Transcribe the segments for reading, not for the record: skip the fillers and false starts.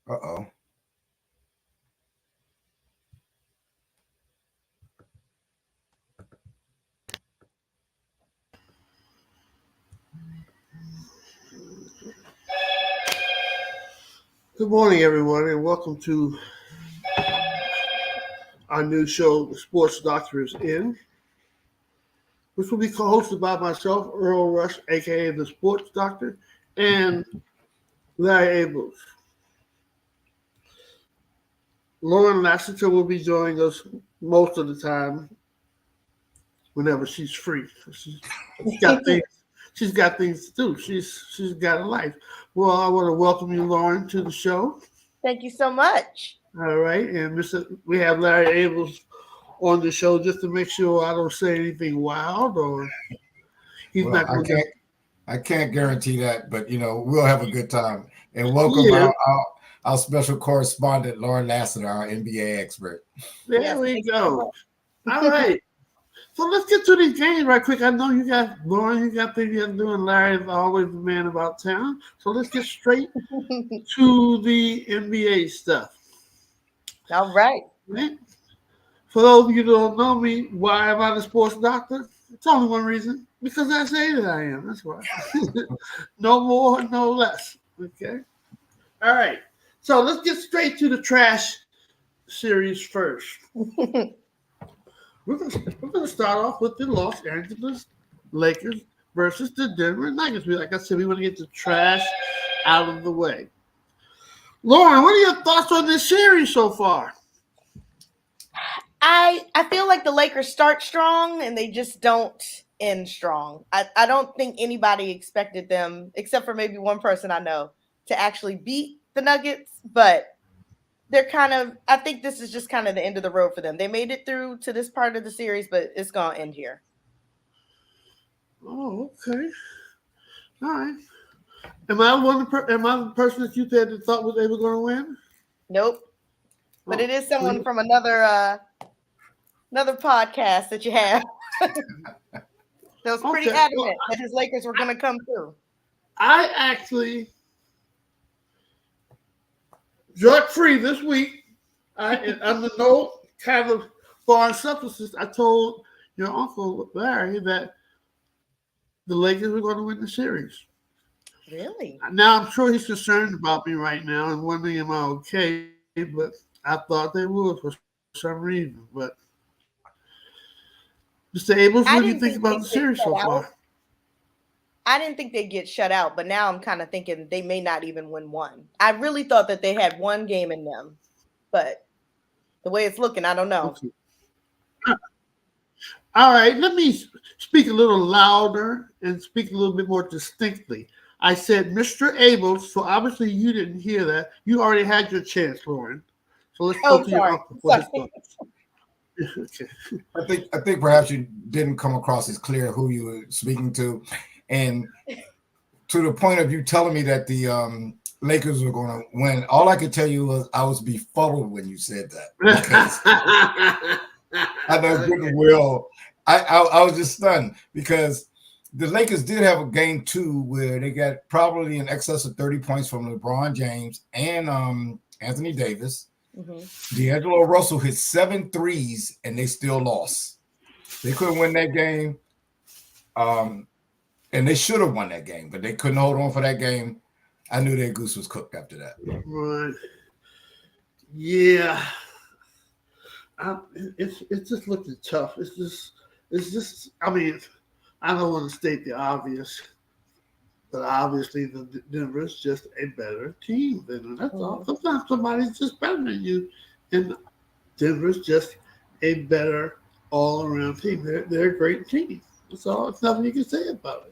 Uh-oh. Good morning, everyone, and welcome to our new show, The Sports Doctor is In, which will be co-hosted by myself, Earl Rush, aka The Sports Doctor, and Larry Abels. Lauren Lassiter will be joining us most of the time whenever she's free. She's got things. She's got things to do. She's got a life. Well, I want to welcome you, Lauren, to the show. Thank you so much. All right, and we have Larry Abels on the show just to make sure I don't say anything wild or he's Well, not going to. I can't guarantee that, but we'll have a good time. And welcome Yeah, our special correspondent, Lauren Lassiter, our NBA expert. there Yes, we thank you go. so All much. right. So let's get to these games right quick. I know you got Lauren, you got things you got to do, and Larry is always the man about town. So let's get straight to the NBA stuff. All right. Right? For those of you who don't know me, why am I the sports doctor? It's only one reason. Because I say that I am. That's why. No more, no less. Okay. All right. So let's get straight to the trash series first. We're gonna start off with the Los Angeles Lakers versus the Denver Nuggets. Like I said, we want to get the trash out of the way. Lauren, what are your thoughts on this series so far? I feel like the Lakers start strong and they just don't end strong. I don't think anybody expected them, except for maybe one person I know, to actually beat the Nuggets, but I think this is just kind of the end of the road for them. They made it through to this part of the series, but it's gonna end here. Oh, okay. All right. Am I the person that you said that thought they were going to win? Nope. But Oh, it is someone from another podcast that you have that was pretty okay. Well, adamant that his Lakers were gonna come through. I actually drug free this week. Under no kind of foreign substances, I told your uncle Larry that the Lakers were going to win the series. Really? Now I'm sure he's concerned about me right now and wondering am I okay, but I thought they would for some reason. But Mr. Abels, what do you think I about didn't the think they'd series so get shut far? out. I didn't think they'd get shut out, but now I'm kind of thinking they may not even win one. I really thought that they had one game in them, but the way it's looking, I don't know. Okay. All right, let me speak a little louder and speak a little bit more distinctly. I said Mr. Abels, so obviously you didn't hear that. You already had your chance, Lauren. So let's go Oh, to your sorry. uncle for his Sorry. thoughts. Okay. I think perhaps you didn't come across as clear who you were speaking to, and to the point of you telling me that the Lakers were going to win. All I could tell you was I was befuddled when you said that because I know good and well. I was just stunned because the Lakers did have a game 2 where they got probably in excess of 30 points from LeBron James and Anthony Davis. D'Angelo Russell hit 7 threes and they still lost. They couldn't win that game. And they should have won that game, but they couldn't hold on for that game. I knew their goose was cooked after that. Right. Yeah. It's just looking tough. It's just. I mean, I don't want to state the obvious, but obviously the Denver's just a better team than them. That's all. Sometimes somebody's just better than you, and Denver's just a better all-around team. They're a great team. That's all. There's nothing you can say about it.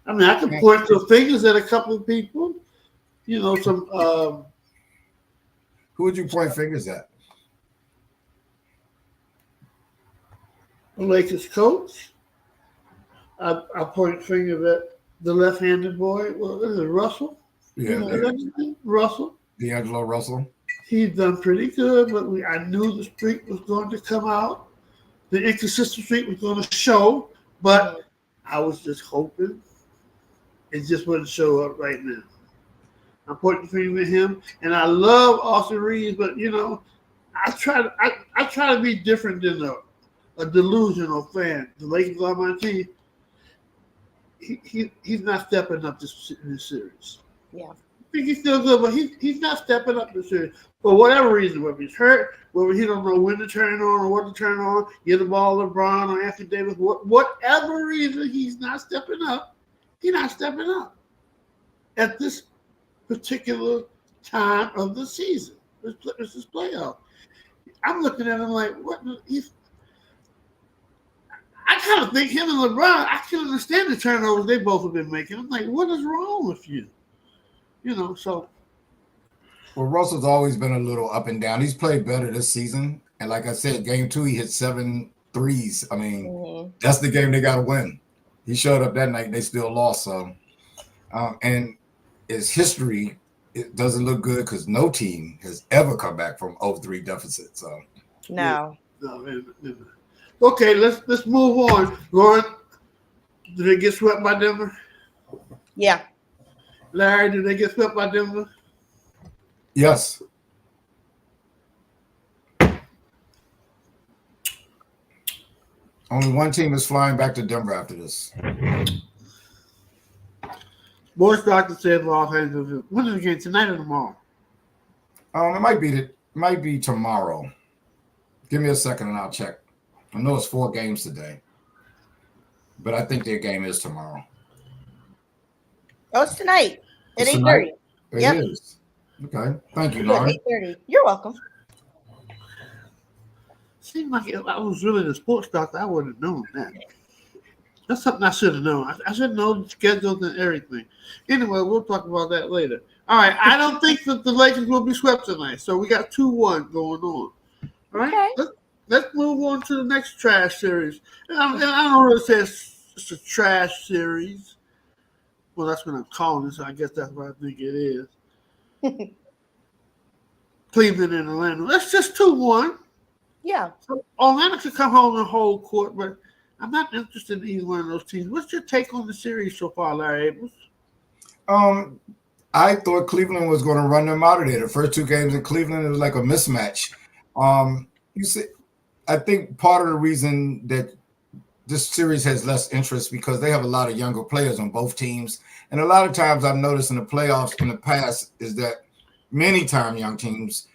I mean, I can point to fingers at a couple of people. You know, some. Who would you point fingers at? Lakers coach. I point fingers at the left-handed boy. What is it, Russell? Yeah, Russell. D'Angelo Russell. He's done pretty good, but I knew the streak was going to come out. The inconsistent streak was going to show, but I was just hoping it just wouldn't show up right now. I'm pointing the finger at him, and I love Austin Reeves, but I try to be different than a delusional fan. The Lakers are my team. He's not stepping up in this series. Yeah. I think he's still good, but he's not stepping up this series for whatever reason. Whether he's hurt, whether he don't know when to turn on or what to turn on, get the ball to LeBron or Anthony Davis, whatever reason he's not stepping up, he's not stepping up at this particular time of the season. This is playoff. I'm looking at him like, what? I kind of think him and LeBron, I can understand the turnovers they both have been making. I'm like, what is wrong with you? So. Well, Russell's always been a little up and down. He's played better this season. And like I said, game 2, he hit 7 threes. I mean, that's the game they got to win. He showed up that night and they still lost. So, and his history, it doesn't look good because no team has ever come back from 0-3 deficit. So, no. Okay, let's move on. Lauren, did they get swept by Denver? Yeah. Larry, did they get swept by Denver? Yes. Only one team is flying back to Denver after this. Sports doctor said Los Angeles. When is the game, tonight or tomorrow? It might be tomorrow. Give me a second and I'll check. I know it's 4 games today, but I think their game is tomorrow. Oh, it's tonight at 8:30. It is. Okay. Thank you, Lauren. 8:30. You're welcome. Seemed like if I was really the sports doctor, I would have known that. That's something I should have known. I should know the schedules and everything. Anyway, we'll talk about that later. All right. I don't think that the Lakers will be swept tonight. So we got 2-1 going on. All right. Okay. Let's move on to the next trash series. And I don't really say it's a trash series. Well, that's what I'm calling it, so I guess that's what I think it is. Cleveland and Orlando. That's just 2-1. Yeah. So Orlando could come home and hold court, but I'm not interested in either one of those teams. What's your take on the series so far, Larry Abrams? I thought Cleveland was going to run them out of there. The first 2 games in Cleveland, it was like a mismatch. You see, I think part of the reason that this series has less interest because they have a lot of younger players on both teams. And a lot of times I've noticed in the playoffs in the past is that many times young teams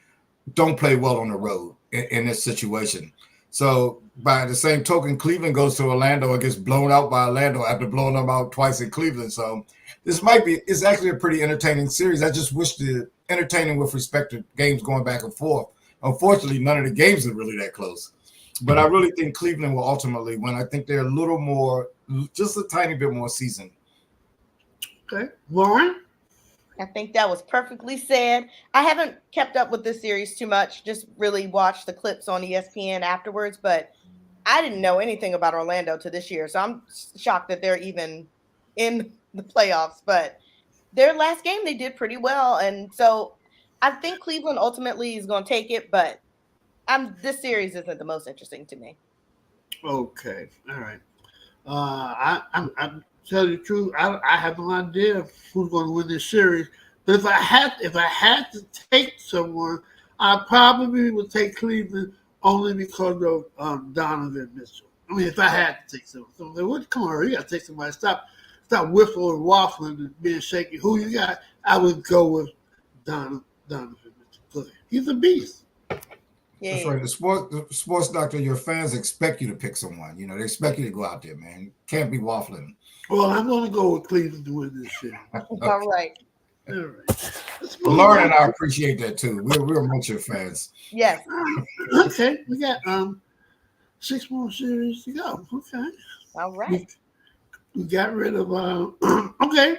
don't play well on the road in this situation. So by the same token, Cleveland goes to Orlando and gets blown out by Orlando after blowing them out twice in Cleveland. So it's actually a pretty entertaining series. I just wish the entertaining with respect to games going back and forth. Unfortunately, none of the games are really that close. But I really think Cleveland will ultimately win. I think they're a little more, just a tiny bit more seasoned. Okay. Lauren? I think that was perfectly said. I haven't kept up with this series too much, just really watched the clips on ESPN afterwards, but I didn't know anything about Orlando to this year, so I'm shocked that they're even in the playoffs. But their last game, they did pretty well, and so I think Cleveland ultimately is going to take it, but this series isn't the most interesting to me. Okay. All right. I'm tell you the truth, I have no idea who's going to win this series. But if I had to take someone, I probably would take Cleveland only because of Donovan Mitchell. I mean, if I had to take someone, come on, you got to take somebody. Stop whiffling and waffling and being shaky. Who you got? I would go with Donovan Mitchell. He's a beast. Yeah. That's right. The sports doctor, your fans expect you to pick someone. You know, they expect you to go out there, man. Can't be waffling. Well, I'm going to go with Cleveland to win this year. All right. All right. Lauren and I appreciate that too. We're amongst your fans. Yes. Okay. We got 6 more series to go. Okay. All right. We got rid of okay.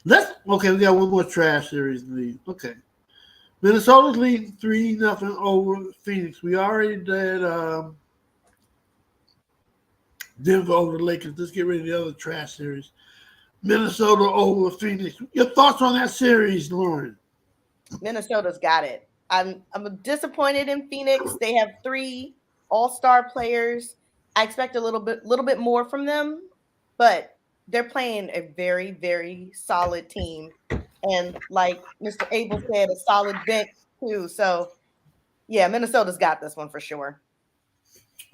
We got one more trash series to lead. Okay. Minnesota's leading 3-0 over Phoenix. We already did Denver over the Lakers. Let's get rid of the other trash series. Minnesota over Phoenix. Your thoughts on that series, Lauren? Minnesota's got it. I'm disappointed in Phoenix. They have 3 all-star players. I expect a little bit more from them, but they're playing a very, very solid team. And like Mr. Abel said, a solid bench too. So yeah, Minnesota's got this one for sure.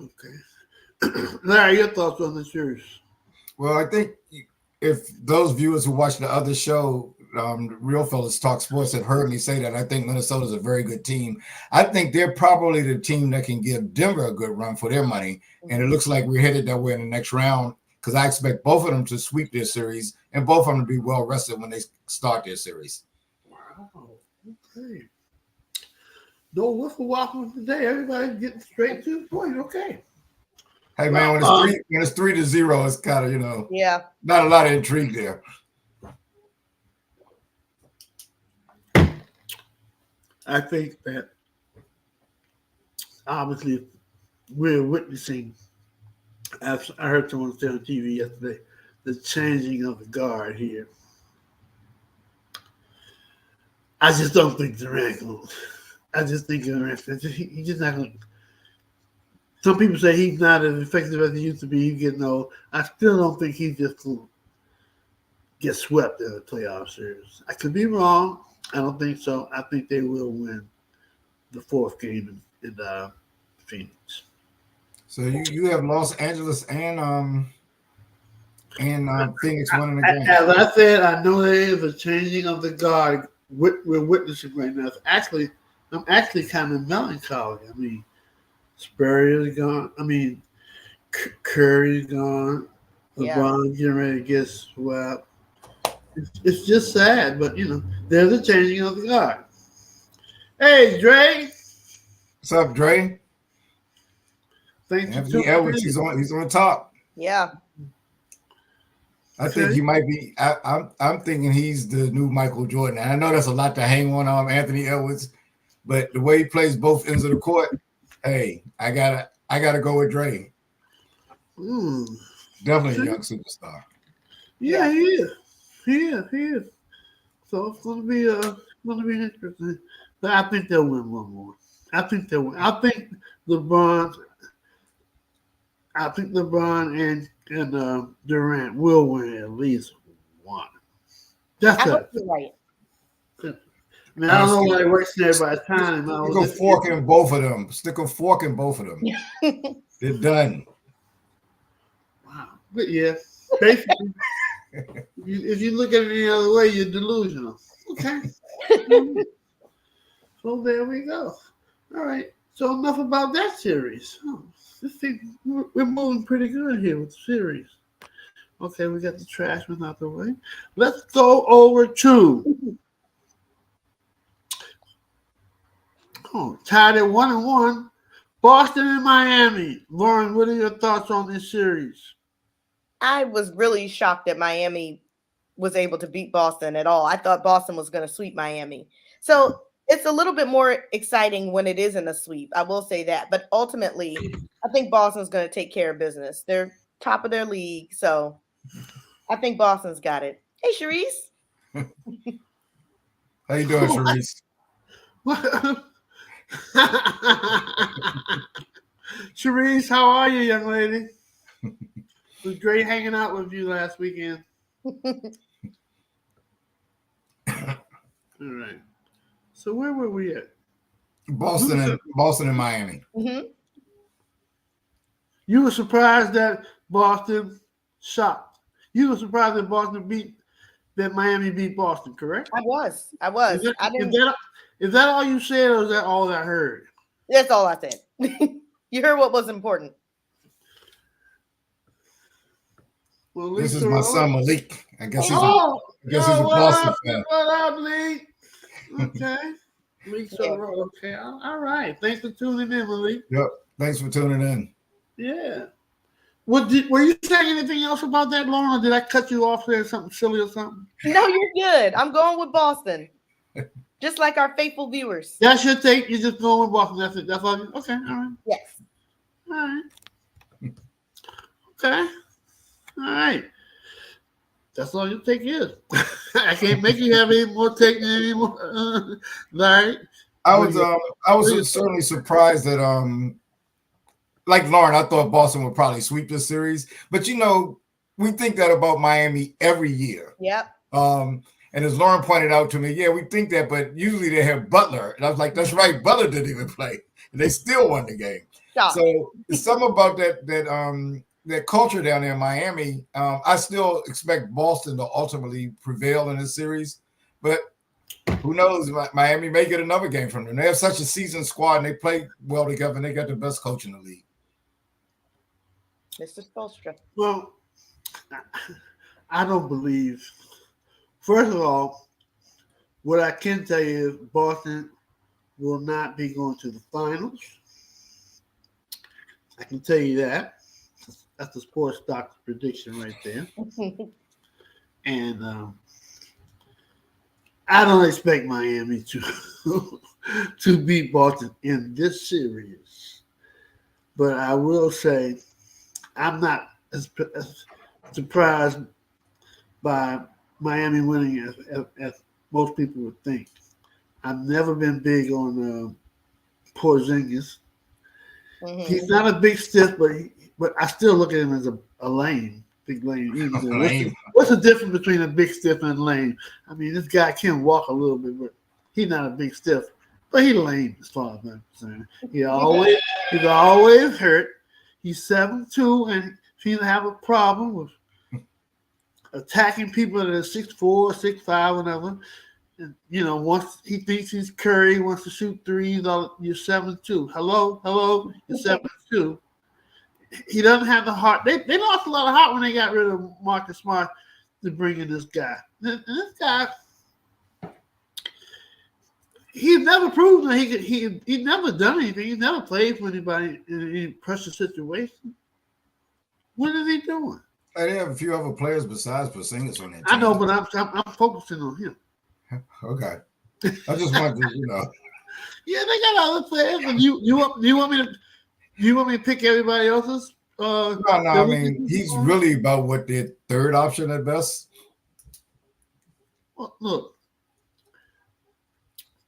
Okay. Larry, your thoughts on the series? Well, I think if those viewers who watch the other show, Real Fellas Talk Sports, have heard me say that, I think Minnesota's a very good team. I think they're probably the team that can give Denver a good run for their money. And it looks like we're headed that way in the next round because I expect both of them to sweep their series and both of them to be well rested when they start their series. Wow. Okay. No wiffle waffle today. Everybody's getting straight to the point. Okay. Hey man, when it's 3-0, it's kind of not a lot of intrigue there. I think that obviously we're witnessing, as I heard someone say on TV yesterday, the changing of the guard here. I just don't think Durant goes. I just think Durant, he's just not going to. Some people say he's not as effective as he used to be. He's getting old. I still don't think he's just going to get swept in the playoff series. I could be wrong. I don't think so. I think they will win the fourth game in Phoenix. So you have Los Angeles and Phoenix winning the game. As I said, I know there is a changing of the guard we're witnessing right now. I'm actually kind of melancholy. I mean, Spurrier's gone. I mean, Curry's gone. LeBron getting ready to get swept. It's just sad, but there's a changing of the guard. Hey, Dre. What's up, Dre? Thanks. Anthony Edwards, he's on top. Yeah. I think he might be. I'm thinking he's the new Michael Jordan. And I know that's a lot to hang on Anthony Edwards, but the way he plays both ends of the court, hey, I gotta go with Dre. Definitely a young superstar. Yeah, he is. He is. So it's gonna be interesting. But I think they'll win one more. I think they'll win. I think LeBron and Durant will win at least one. That's it. Right. I mean, I don't know why they're wasting everybody's time. Stick a fork in both of them. Stick a fork in both of them. They're done. Wow. But yeah, basically, if you look at it any other way, you're delusional. Okay. So there we go. All right. So enough about that series. We're moving pretty good here with the series. Okay, we got the trash one out the way. Let's go over to tied at 1-1. Boston and Miami. Lauren, what are your thoughts on this series? I was really shocked that Miami was able to beat Boston at all. I thought Boston was going to sweep Miami. So it's a little bit more exciting when it isn't a sweep. I will say that. But ultimately, I think Boston's going to take care of business. They're top of their league. So I think Boston's got it. Hey, Sharice. How you doing, Sharice? Sharice, how are you, young lady? It was great hanging out with you last weekend. All right. So where were we at? Boston and Miami. Mm-hmm. You were surprised that Boston shocked. You were surprised that Miami beat Boston, correct? I was. Is that all you said, or is that all I heard? That's all I said. You heard what was important. Well, this is my son Malik. I guess he's a Boston fan. What up, Malik? Okay. Okay. All right. Thanks for tuning in, Malik. Yep. Thanks for tuning in. Yeah. Were you saying anything else about that, Lauren, or did I cut you off there, something silly or something? No, you're good. I'm going with Boston. Just like our faithful viewers. That's your take. You're just going with Boston. That's it. That's all. Okay. All right. Yes. All right. Okay. All right. That's all your take is. I can't make you have any more take anymore. Larry. I was certainly surprised that like Lauren, I thought Boston would probably sweep this series. But we think that about Miami every year. Yep. And And as Lauren pointed out to me, yeah, we think that, but usually they have Butler. And I was like, that's right, Butler didn't even play. And they still won the game. Yeah. So it's something about that culture down there in Miami. I still expect Boston to ultimately prevail in this series, but who knows? Miami may get another game from them. They have such a seasoned squad, and they play well together, and they got the best coach in the league. Mr. Spolstra. Well, I don't believe. First of all, what I can tell you is Boston will not be going to the finals. I can tell you that. That's the sports doctor prediction right there. And I don't expect Miami to beat Boston in this series. But I will say I'm not as surprised by Miami winning as most people would think. I've never been big on Porzingis. Mm-hmm. He's not a big stiff, but I still look at him as a lame, big lame. What's the difference between a big stiff and a lame? I mean, this guy can walk a little bit, but he's not a big stiff. But he's lame as far as I'm concerned. He's always hurt. He's 7'2", and seems to have a problem with attacking people that are 6'4", 6'5", whatever. And, once he thinks he's Curry, wants to shoot threes, you're 7'2". Hello, you're 7'2". He doesn't have the heart. They lost a lot of heart when they got rid of Marcus Smart to bring in this guy. And this guy, he's never proven that he's never done anything. He's never played for anybody in any pressure situation. What is he doing? They have a few other players besides Porzingis on that team. I know, but I'm focusing on him. Okay. I just wanted to, Yeah, they got other players. And you want me to pick everybody else's? No. I mean, he's really about what their third option at best. Well, look.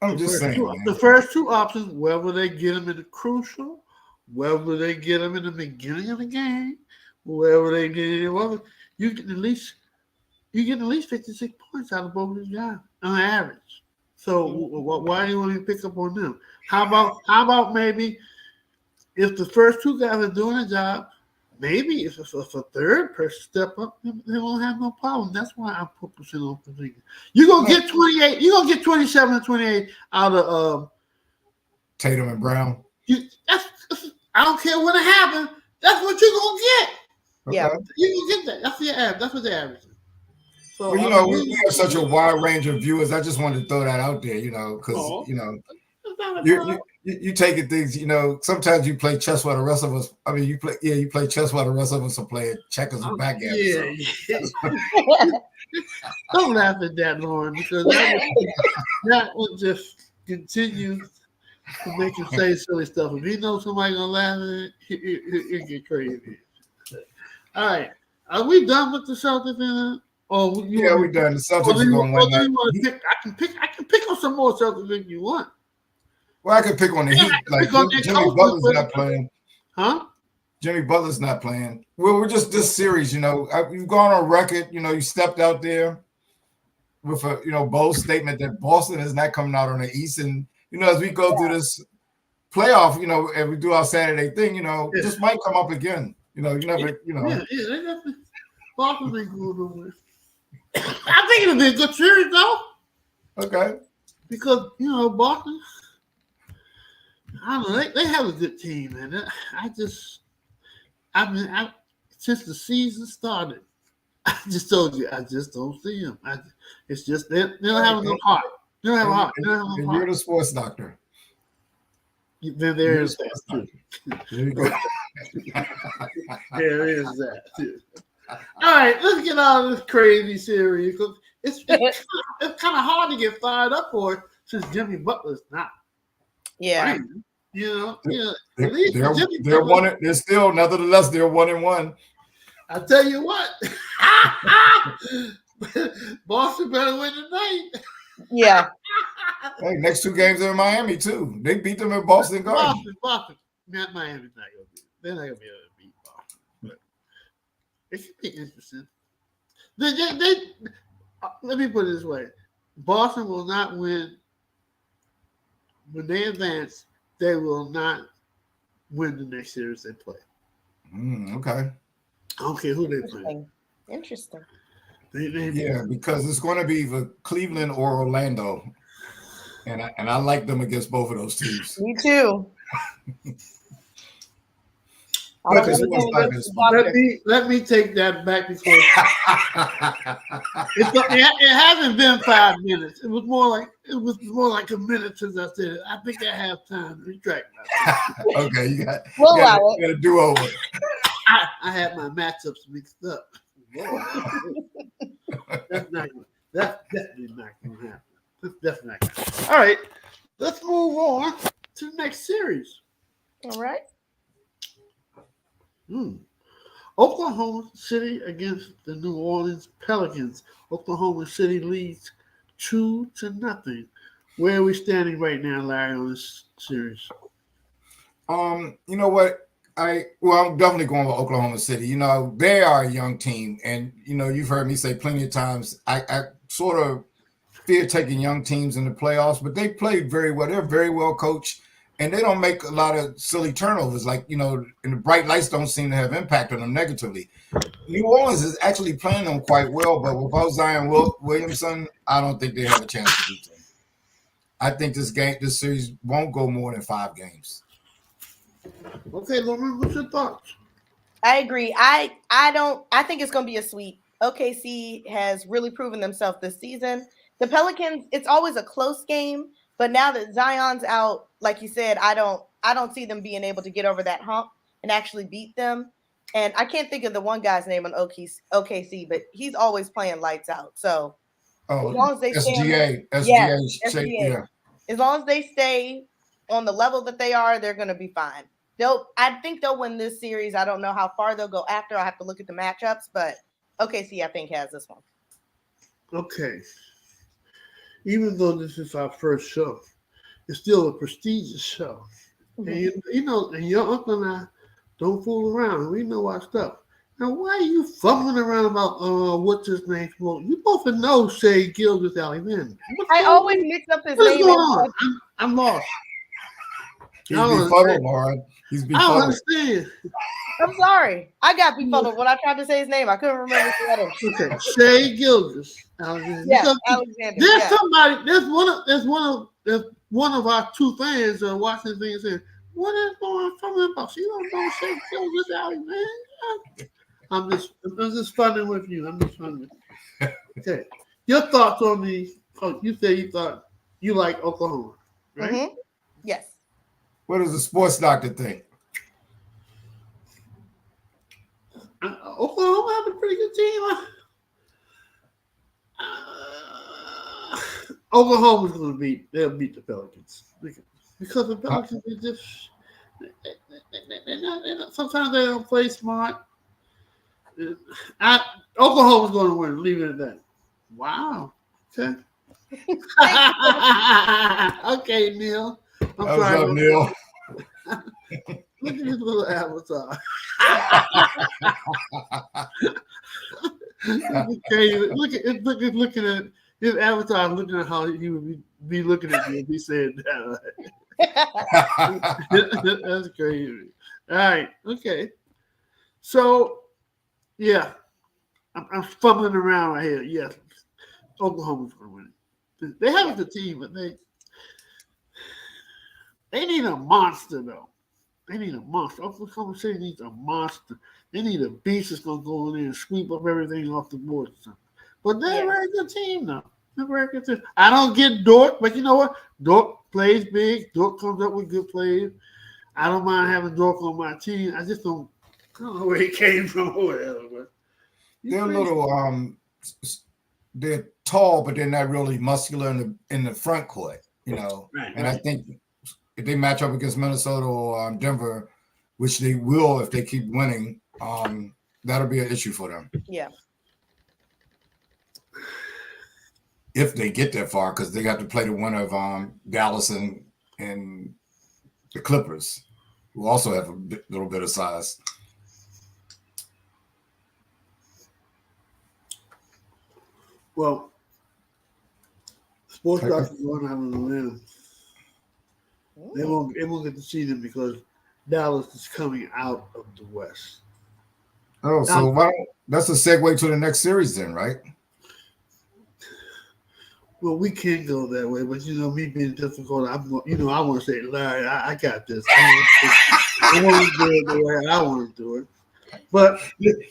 I'm just saying. The first two options, whether they get him in the crucial, whether they get him in the beginning of the game, wherever they get him, you get at least 56 points out of both of these guys on average. So why do you want me to pick up on them? How about maybe if the first two guys are doing a job, maybe if a third person step up, they won't have no problem. That's why I'm focusing on Porzingis. You're gonna get 28. You're gonna get 27 and 28 out of Tatum and Brown. I don't care what happens. That's what you're gonna get. Okay. Yeah, you can get that. That's the average. That's what they're averaging. So well, we have such a wide range of viewers. I just wanted to throw that out there, because you take it things. Sometimes you play chess while the rest of us. I mean, you play chess while the rest of us are playing checkers and backgammon. Yeah. Don't laugh at that, Lauren, because that will just continue to make him say silly stuff. If he knows somebody's gonna laugh at it, he'll get crazy. All right, are we done with the Celtics? We're done. The Celtics are going to win. I can pick on some more Celtics if you want. Well, I could pick on the Heat. Like Jimmy Butler's not playing. Huh? Jimmy Butler's not playing. Well, we're just this series. You've gone on record. You stepped out there with a bold statement that Boston is not coming out on the East, and as we go through this playoff, and we do our Saturday thing, this might come up again. You never. Yeah, they definitely. Boston ain't going nowhere. I think it'll be a good series, though. Okay. Because, Boston, I don't know, they have a good team, man. Since the season started, I just told you, I just don't see them. It's just, they don't have enough heart. They don't have heart. And you're the sports doctor. Then there is that, too. There you go. There is that, too. All right, let's get out of this crazy series. It's kind of hard to get fired up for it since Jimmy Butler's not. Yeah. Playing. At least they're one. They're still, nevertheless, they're 1-1. I tell you what, Boston better win tonight. Yeah. Hey, next two games are in Miami too. They beat them at Boston Garden. Boston. Miami's not gonna be. They're not gonna be able to beat Boston. But it should be interesting. They let me put it this way: Boston will not win when they advance. They will not win the next series they play. Okay. I don't care who they play. Interesting. Yeah, because it's going to be either Cleveland or Orlando, and I like them against both of those teams. Me too. But let me take that back because it hasn't been 5 minutes. It was more like a minute since I said it. I think I have time to retract myself. Okay, you got to do over. I had my matchups mixed up. That's definitely not going to happen. That's definitely not going to happen. All right, let's move on to the next series. All right. Oklahoma City against the New Orleans Pelicans. Oklahoma City leads 2-0. Where are we standing right now, Larry, on this series? You know what? I'm definitely going with Oklahoma City. You know, they are a young team, and you know, you've heard me say plenty of times. I sort of fear taking young teams in the playoffs, but they played very well. They're very well coached, and they don't make a lot of silly turnovers. Like, you know, and the bright lights don't seem to have impacted them negatively. New Orleans is actually playing them quite well, but without Zion Williamson, I don't think they have a chance to beat them. I think this series won't go more than 5 games. Okay, Lauren, what's your thoughts? I agree. I think it's going to be a sweep. OKC has really proven themselves this season. The Pelicans, it's always a close game, but now that Zion's out, like you said, I don't see them being able to get over that hump and actually beat them. And I can't think of the one guy's name on OKC, but he's always playing lights out. So as long as they SGA, yeah. As long as they stay on the level that they are, they're going to be fine. I think they'll win this series. I don't know how far they'll go after. I have to look at the matchups, but OKC, I think, has this one. Okay. Even though this is our first show, it's still a prestigious show. Mm-hmm. And you know, and your uncle and I don't fool around. We know our stuff. Now, why are you fumbling around about what's his name? Well, you both know Shea Gilgeous-Alexander. I always mix up his name. I'm lost. He's befuddled, Lauren. He's befuddled. I don't understand. I'm sorry. I got befuddled when I tried to say his name. I couldn't remember the letter. Okay, Shea Gilgeous-Alexander. Yeah, Alexander. There's somebody. There's one of our 2 fans that are watching this thing and saying, "What is going on about? You don't know Shea Gilgeous-Alexander." I'm just funning with you. Okay, your thoughts on the? Oh, you said you thought you like Oklahoma, right? Mm-hmm. Yes. What does the sports doctor think? Oklahoma have a pretty good team. Oklahoma's going to they'll beat the Pelicans because the Pelicans are just they're not, sometimes they don't play smart. Oklahoma's going to win. Leave it at that. Wow. Okay. Okay, Neil. What's up, Neil? Look at his little avatar. Looking at his avatar, looking at how he would be looking at you if he said that. That's crazy. All right. Okay. So, yeah, I'm fumbling around right here. Yes, Oklahoma's going to win it. They have the team, but they need a monster, though. They need a monster. Oklahoma City needs a monster. They need a beast that's going to go in there and sweep up everything off the board or something. But they're a very good team, though. They're a very good team. I don't get Dort, but you know what? Dort plays big. Dort comes up with good plays. I don't mind having Dort on my team. I don't know where he came from or whatever. But they're a little, they're tall, but they're not really muscular in the front court, you know. Right, and I think if they match up against Minnesota or Denver, which they will if they keep winning, that'll be an issue for them. Yeah. If they get that far, because they got to play the winner of Dallas and the Clippers, who also have a little bit of size. Well, Sports doctors going out on a limb. They won't get to see them because Dallas is coming out of the West. Oh, so that's a segue to the next series then, right? Well, we can go that way, but me being difficult, I want to say, Larry, I got this. I want to do it the way I want to do it. But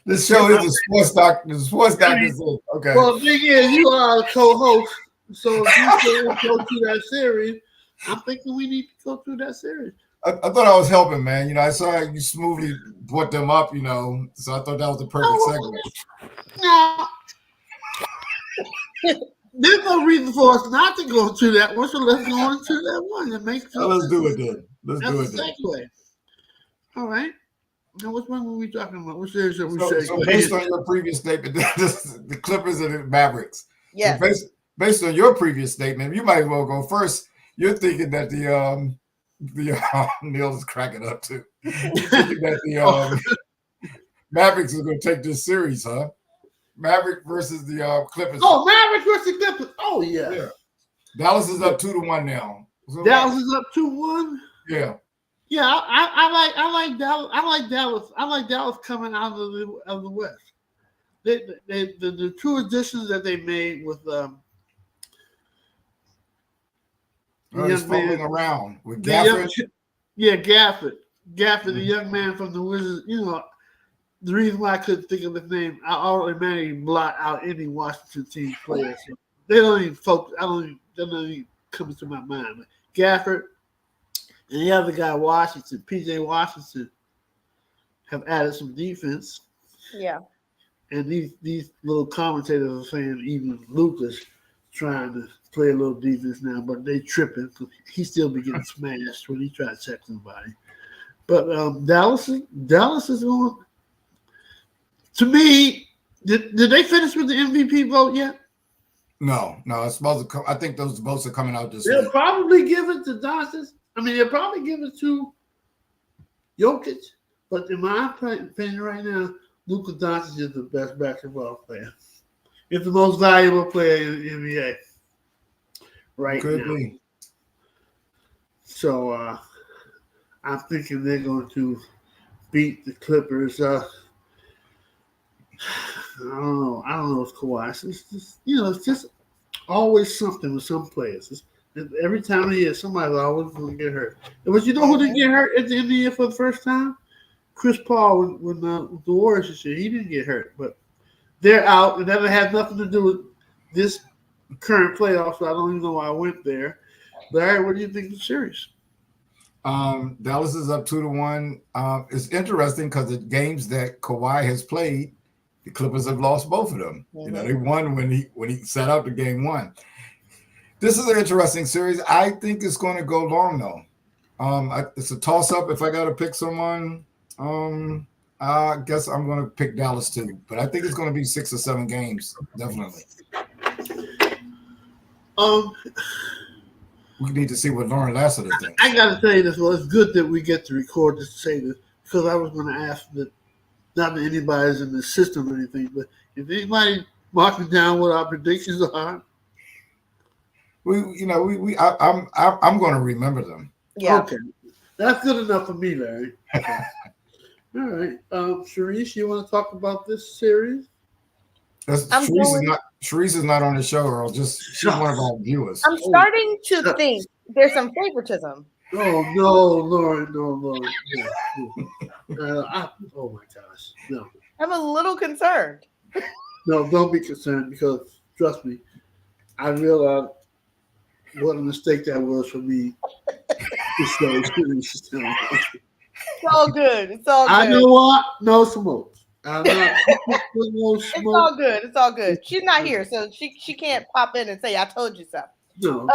this show is a sports doctor. The sports doctor says, okay. Well, the thing is, you are a co-host, so if you can go through that series, I'm thinking we need to go through that series. I thought I was helping, man. I saw how you smoothly brought them up, so I thought that was the perfect segue. Now, there's no reason for us not to go through that one, so let's go into that one. It makes sense. Let's do it then. Let's do it then. Segue. All right. Now, which one were we talking about? What series are we saying? So based on your previous statement, the Clippers and the Mavericks. Yeah. So based on your previous statement, you might as well go first. You're thinking that the Neil is cracking up too. You're thinking that the Mavericks is going to take this series, huh? Maverick versus the Clippers. Oh, Maverick versus Clippers. Oh yeah. Dallas is up 2-1 now. So, Dallas is up 2-1. Yeah. Yeah, I like Dallas. I like Dallas. I like Dallas coming out of the West. The two additions that they made with he's fumbling around with Gafford. Gafford, the young man from the Wizards. The reason why I couldn't think of his name, I automatically blot out any Washington team players. So they don't even focus. They're not even coming to my mind. But Gafford and the other guy, Washington, PJ Washington, have added some defense. Yeah. And these little commentators are saying even Lucas trying to play a little defense now, but they tripping because he still be getting smashed when he try to check somebody. But Dallas is going. To me, did they finish with the MVP vote yet? No, it's supposed to come. I think those votes are coming out this They'll week. probably give it to Doncic. They'll probably give it to Jokic. But in my opinion right now, Luka Doncic is the best basketball player. He's the most valuable player in the NBA right Could now. be. So I'm thinking they're going to beat the Clippers. I don't know if Kawhi. It's just always something with some players. Every time of year, somebody's always going to get hurt. But you know who didn't get hurt at the end of the year for the first time? Chris Paul when the Warriors this year. He didn't get hurt, but they're out, and that has nothing to do with this current playoff. So I don't even know why I went there. Larry, what do you think of the series? Dallas is up 2-1. It's interesting because the games that Kawhi has played, the Clippers have lost both of them. Mm-hmm. They won when he set out the game one. This is an interesting series. I think it's going to go long though. It's a toss-up. If I got to pick someone, I guess I'm going to pick Dallas too. But I think it's going to be 6 or 7 games, definitely. We need to see what Lauren Lassiter thinks. I got to tell you this. Well, it's good that we get to record this to say this because I was going to ask that not that anybody's in the system or anything, but if anybody marking down what our predictions are. I'm going to remember them. Yeah. Okay. That's good enough for me, Larry. Okay. All right. Sharice, you want to talk about this series? Sharice is not on the show, Earl. She's one of our viewers. I'm starting to think there's some favoritism. Oh, no, Lauren, no. Oh, my gosh. No. I'm a little concerned. No, don't be concerned because, trust me, I realized what a mistake that was for me to say Sharice. It's all good. It's all good. I know what? No smoke. I'm not no smoke. It's all good. It's all good. She's not here, so she can't pop in and say, I told you so. No.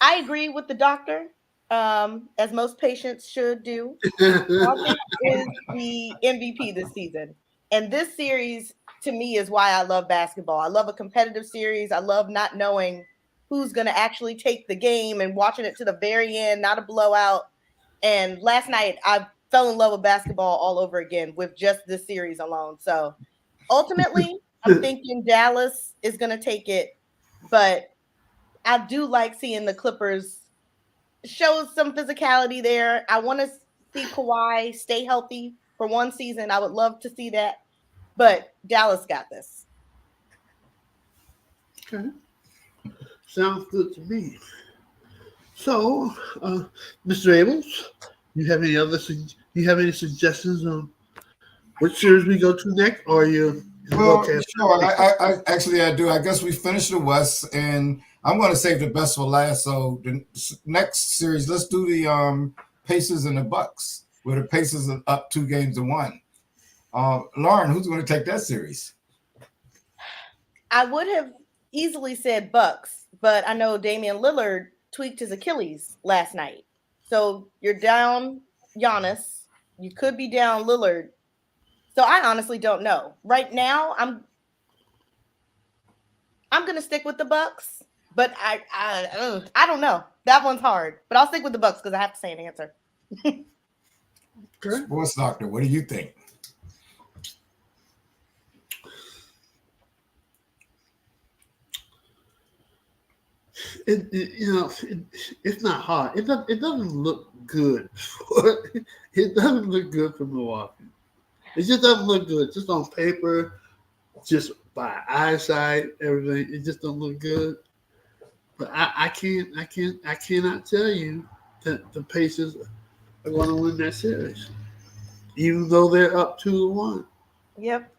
I agree with the doctor, as most patients should do. Doncic is the MVP this season. And this series, to me, is why I love basketball. I love a competitive series. I love not knowing who's going to actually take the game and watching it to the very end, not a blowout. And last night, I fell in love with basketball all over again with just this series alone. So ultimately, I'm thinking Dallas is going to take it, but I do like seeing the Clippers show some physicality there. I want to see Kawhi stay healthy for one season. I would love to see that. But Dallas got this. Okay. Sounds good to me. So, Mr. Ables, you have any suggestions on which series we go to next, or you? Well, Okay. sure. I actually I do. I guess we finished the West, and I'm going to save the best for last. So the next series, let's do the Pacers and the Bucks, where the Pacers are up 2-1. Lauren, who's going to take that series? I would have easily said Bucks, but I know Damian Lillard tweaked his Achilles last night. So you're down Giannis. You could be down Lillard. So I honestly don't know. Right now, I'm gonna stick with the Bucks, but I don't know. That one's hard, but I'll stick with the Bucks because I have to say an answer. Okay. Sports Doctor, what do you think? It's not hard. It doesn't look good. It doesn't look good for Milwaukee. It just doesn't look good. Just on paper, just by eyesight, everything. It just don't look good. But I cannot tell you that the Pacers are going to win that series, even though they're up 2-1. Yep.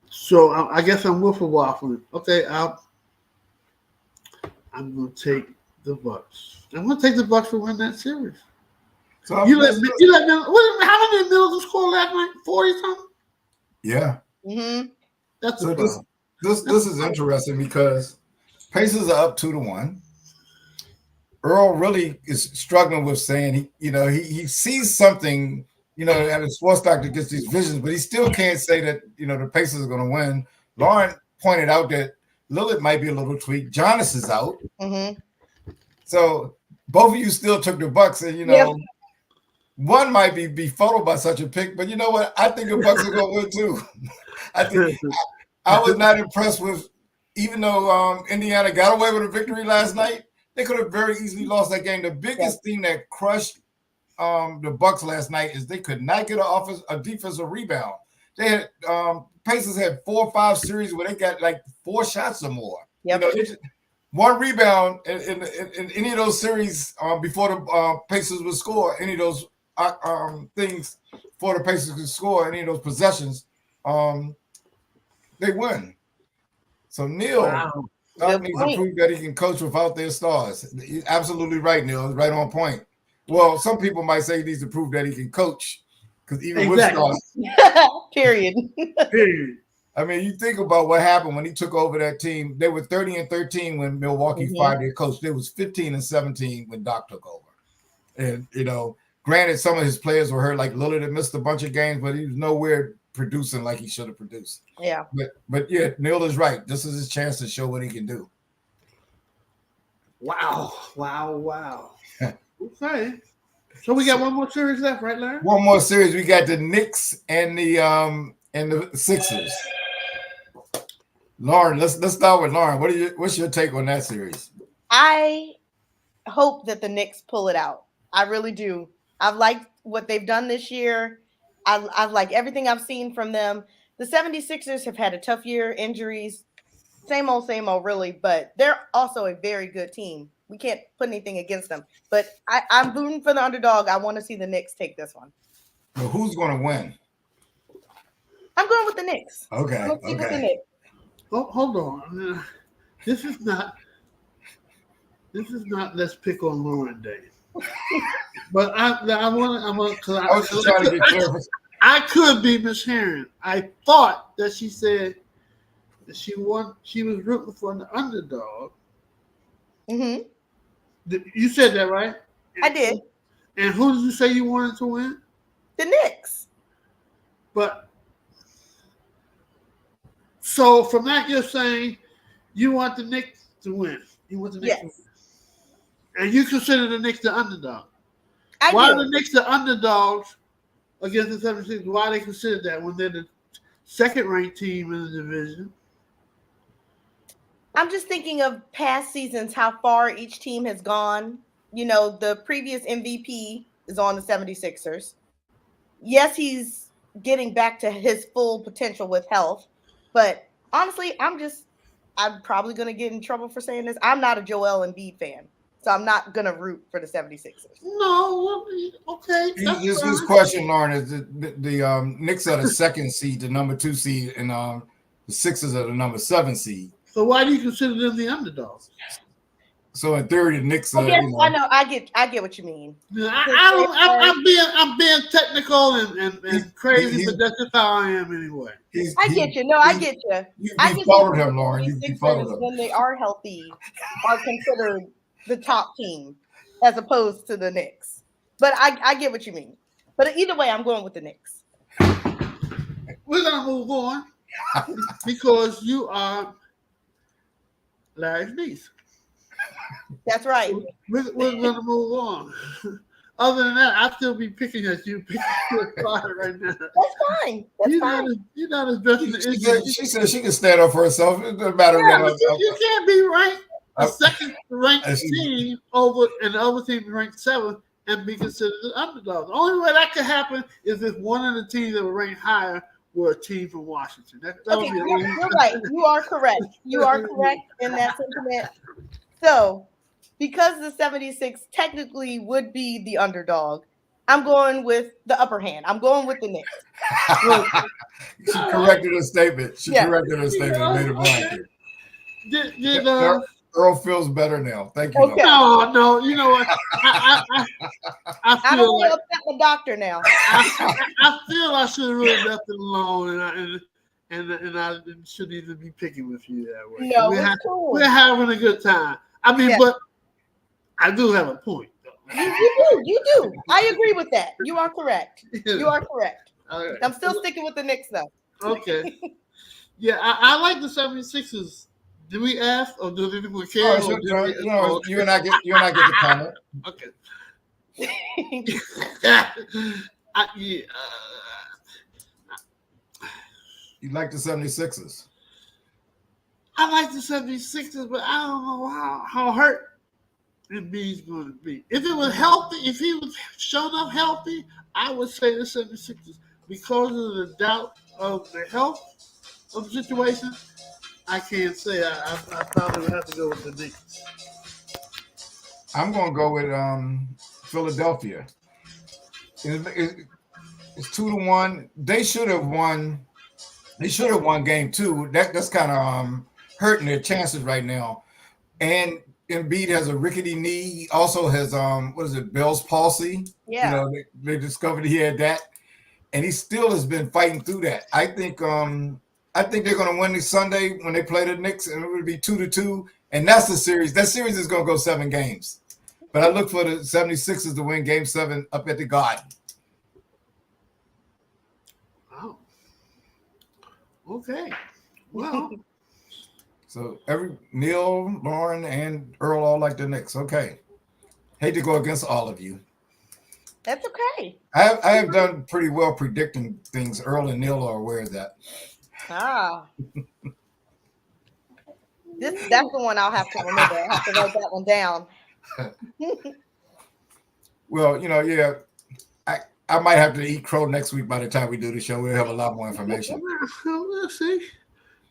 So I guess I'm with a waffling. Okay, I'm going to take the Bucks. I'm going to take the Bucks to win that series. So How many Middleton score last night? 40 something. Yeah. Mm-hmm. That's so this is interesting because Pacers are up 2-1. Earl really is struggling with saying he sees something, and the sports doctor gets these visions, but he still can't say that the Pacers are going to win. Lauren pointed out that Lillard might be a little tweaked. Giannis is out. Mm-hmm. So both of you still took the Bucks, and one might be befuddled by such a pick, but you know what? I think the Bucks are going to win too. I was not impressed with, even though Indiana got away with a victory last night, they could have very easily lost that game. The biggest thing that crushed the Bucks last night is they could not get a defensive rebound. They had Pacers had 4 or 5 series where they got like 4 shots or more. Yep. One rebound in any of those series before the Pacers would score any of those things before the Pacers could score any of those possessions, they win. So Neil needs to prove that he can coach without their stars. He's absolutely right, Neil. He's right on point. Well, some people might say he needs to prove that he can coach because even with stars. Period. I mean, you think about what happened when he took over that team. They were 30-13 when Milwaukee fired their coach. They was 15-17 when Doc took over. And, granted, some of his players were hurt, like Lillard had missed a bunch of games, but he was nowhere producing like he should have produced. Yeah. But yeah, Neil is right. This is his chance to show what he can do. Wow. Okay. So we got one more series left, right, Larry? One more series. We got the Knicks and the Sixers. Lauren, let's start with Lauren. What's your take on that series? I hope that the Knicks pull it out. I really do. I've liked what they've done this year. I've liked everything I've seen from them. The 76ers have had a tough year, injuries, same old, really, but they're also a very good team. We can't put anything against them. But I'm rooting for the underdog. I want to see the Knicks take this one. Well, who's going to win? I'm going with the Knicks. Okay. With the Knicks. Hold on. This is not let's pick on Lauren Day. But I was just trying to get clear. I could be mishearing. I thought that she said that she was rooting for the underdog. Mm-hmm. You said that, right? I did. And who did you say you wanted to win? The Knicks. But so from that, you're saying you want the Knicks to win. You want the Knicks to win. And you consider the Knicks the underdog. Why are the Knicks the underdogs against the 76ers? Why they consider that when they're the second-ranked team in the division? I'm just thinking of past seasons, how far each team has gone. You know, the previous MVP is on the 76ers. Yes, he's getting back to his full potential with health, but honestly, I'm probably going to get in trouble for saying this. I'm not a Joel Embiid fan, so I'm not going to root for the 76ers. No, okay, that's His fine. question, Lauren, is the Knicks are the second seed, the number 2 seed, and the Sixers are the number 7 seed. So why do you consider them the underdogs? So in theory, the Knicks are. Yes, I know. I get what you mean. I'm being technical and crazy, but that's just how I am anyway. I get you. No, I get you. You I just followed him, Lauren. You followed him. When they are healthy, are considered the top team as opposed to the Knicks. But I get what you mean. But either way, I'm going with the Knicks. We're gonna move on because you are Larry's niece. That's right. We're gonna move on. Other than that, I still be picking at you, picking your card right now. That's fine. That's fine. You're not addressing the issue. She said she can stand up for herself. It doesn't matter. Yeah, but you can't be ranked a second ranked I- team over and the other team ranked 7th and be considered an underdog. The only way that could happen is if one of the teams that were ranked higher were a team from Washington. That would Okay, be the only you're right. You are correct. You are correct in that sentiment. So, because the 76 technically would be the underdog, I'm going with the upper hand. I'm going with the Knicks. She corrected her statement. She Yeah. corrected her statement and made it blank. Did Earl feels better now. Thank you. Okay. Lauren. no, you know what? I I feel don't like want to upset the doctor now. I feel I should have really left it alone, and I shouldn't even be picking with you that way. No, it's cool. We're having a good time. I mean, Yeah. but I do have a point. You do. I agree with that. You are correct. You are correct. All right. I'm still sticking with the Knicks, though. Okay. Yeah, I like the 76ers. Do we ask or do anyone care? You and I get the comment. Okay. You like the 76ers. I like the 76ers, but I don't know how hurt Embiid's going to be. If it was healthy, if he was shown up healthy, I would say the 76ers. Because of the doubt of the health of the situation, I can't say. I probably would have to go with the Knicks. I'm going to go with Philadelphia. It's 2-1. They should have won. They should have won game 2. That's kind of hurting their chances right now. And Embiid has a rickety knee. He also has Bell's palsy. Yeah. You know, they discovered he had that, and he still has been fighting through that. I think they're going to win this Sunday when they play the Knicks, and it would be 2-2. And that's the series. That series is going to go 7 games. But I look for the 76ers to win game 7 up at the Garden. Wow. Okay. Well. So Neil, Lauren, and Earl all like the Knicks. Okay. Hate to go against all of you. That's okay. I have done pretty well predicting things. Earl and Neil are aware of that. Ah. That's the one I'll have to remember. I have to write that one down. Well, yeah. I might have to eat crow next week by the time we do the show. We'll have a lot more information. We'll see.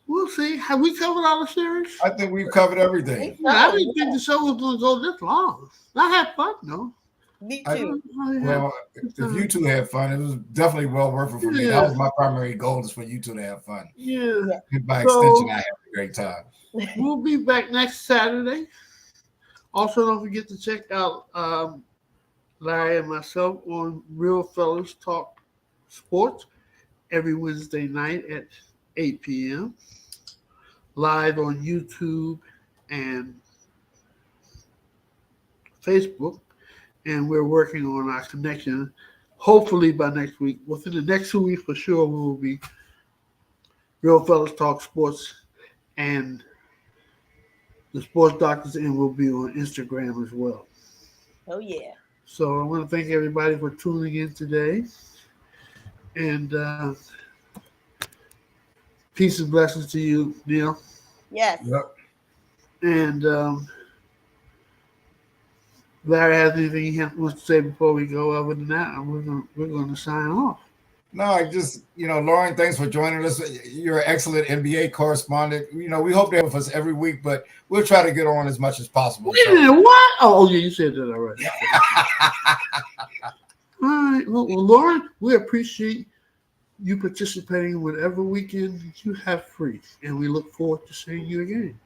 We'll see. Have we covered all the series? I think we've covered everything. I didn't think the show was going to go this long. I had fun, though. Me too. Well, if you two had fun, it was definitely well worth it for me. That was my primary goal, is for you two to have fun. Yeah. And by extension, I had a great time. We'll be back next Saturday. Also, don't forget to check out Larry and myself on Real Fellas Talk Sports every Wednesday night at 8 p.m. live on YouTube and Facebook. And we're working on our connection. Hopefully by next week, within the next 2 weeks for sure, we will be Real Fellas Talk Sports, and the Sports Doctors Inn will be on Instagram as well. Oh yeah. So I want to thank everybody for tuning in today, and peace and blessings to you, Neil. Yes. Yep. And Larry has anything he wants to say before we go. Other than that, we're gonna sign off. No, I just, Lauren, thanks for joining us. You're an excellent NBA correspondent. We hope to have with us every week, but we'll try to get on as much as possible. Wait a minute, what? Oh, yeah, you said that already. All right. Well, Lauren, we appreciate you participating in whatever weekend you have free, and we look forward to seeing you again.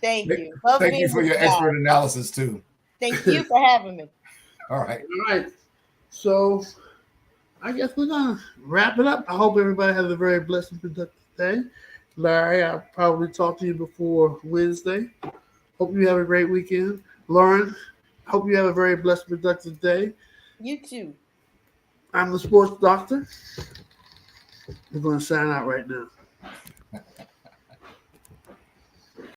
Thank you. Love Thank being you for with your guys. expert analysis, too. Thank you for having me. All right. All right. So I guess we're gonna wrap it up. I hope everybody has a very blessed and productive day. Larry, I'll probably talk to you before Wednesday. Hope you have a great weekend. Lauren, hope you have a very blessed, productive day. You too. I'm the sports doctor. We're going to sign out right now.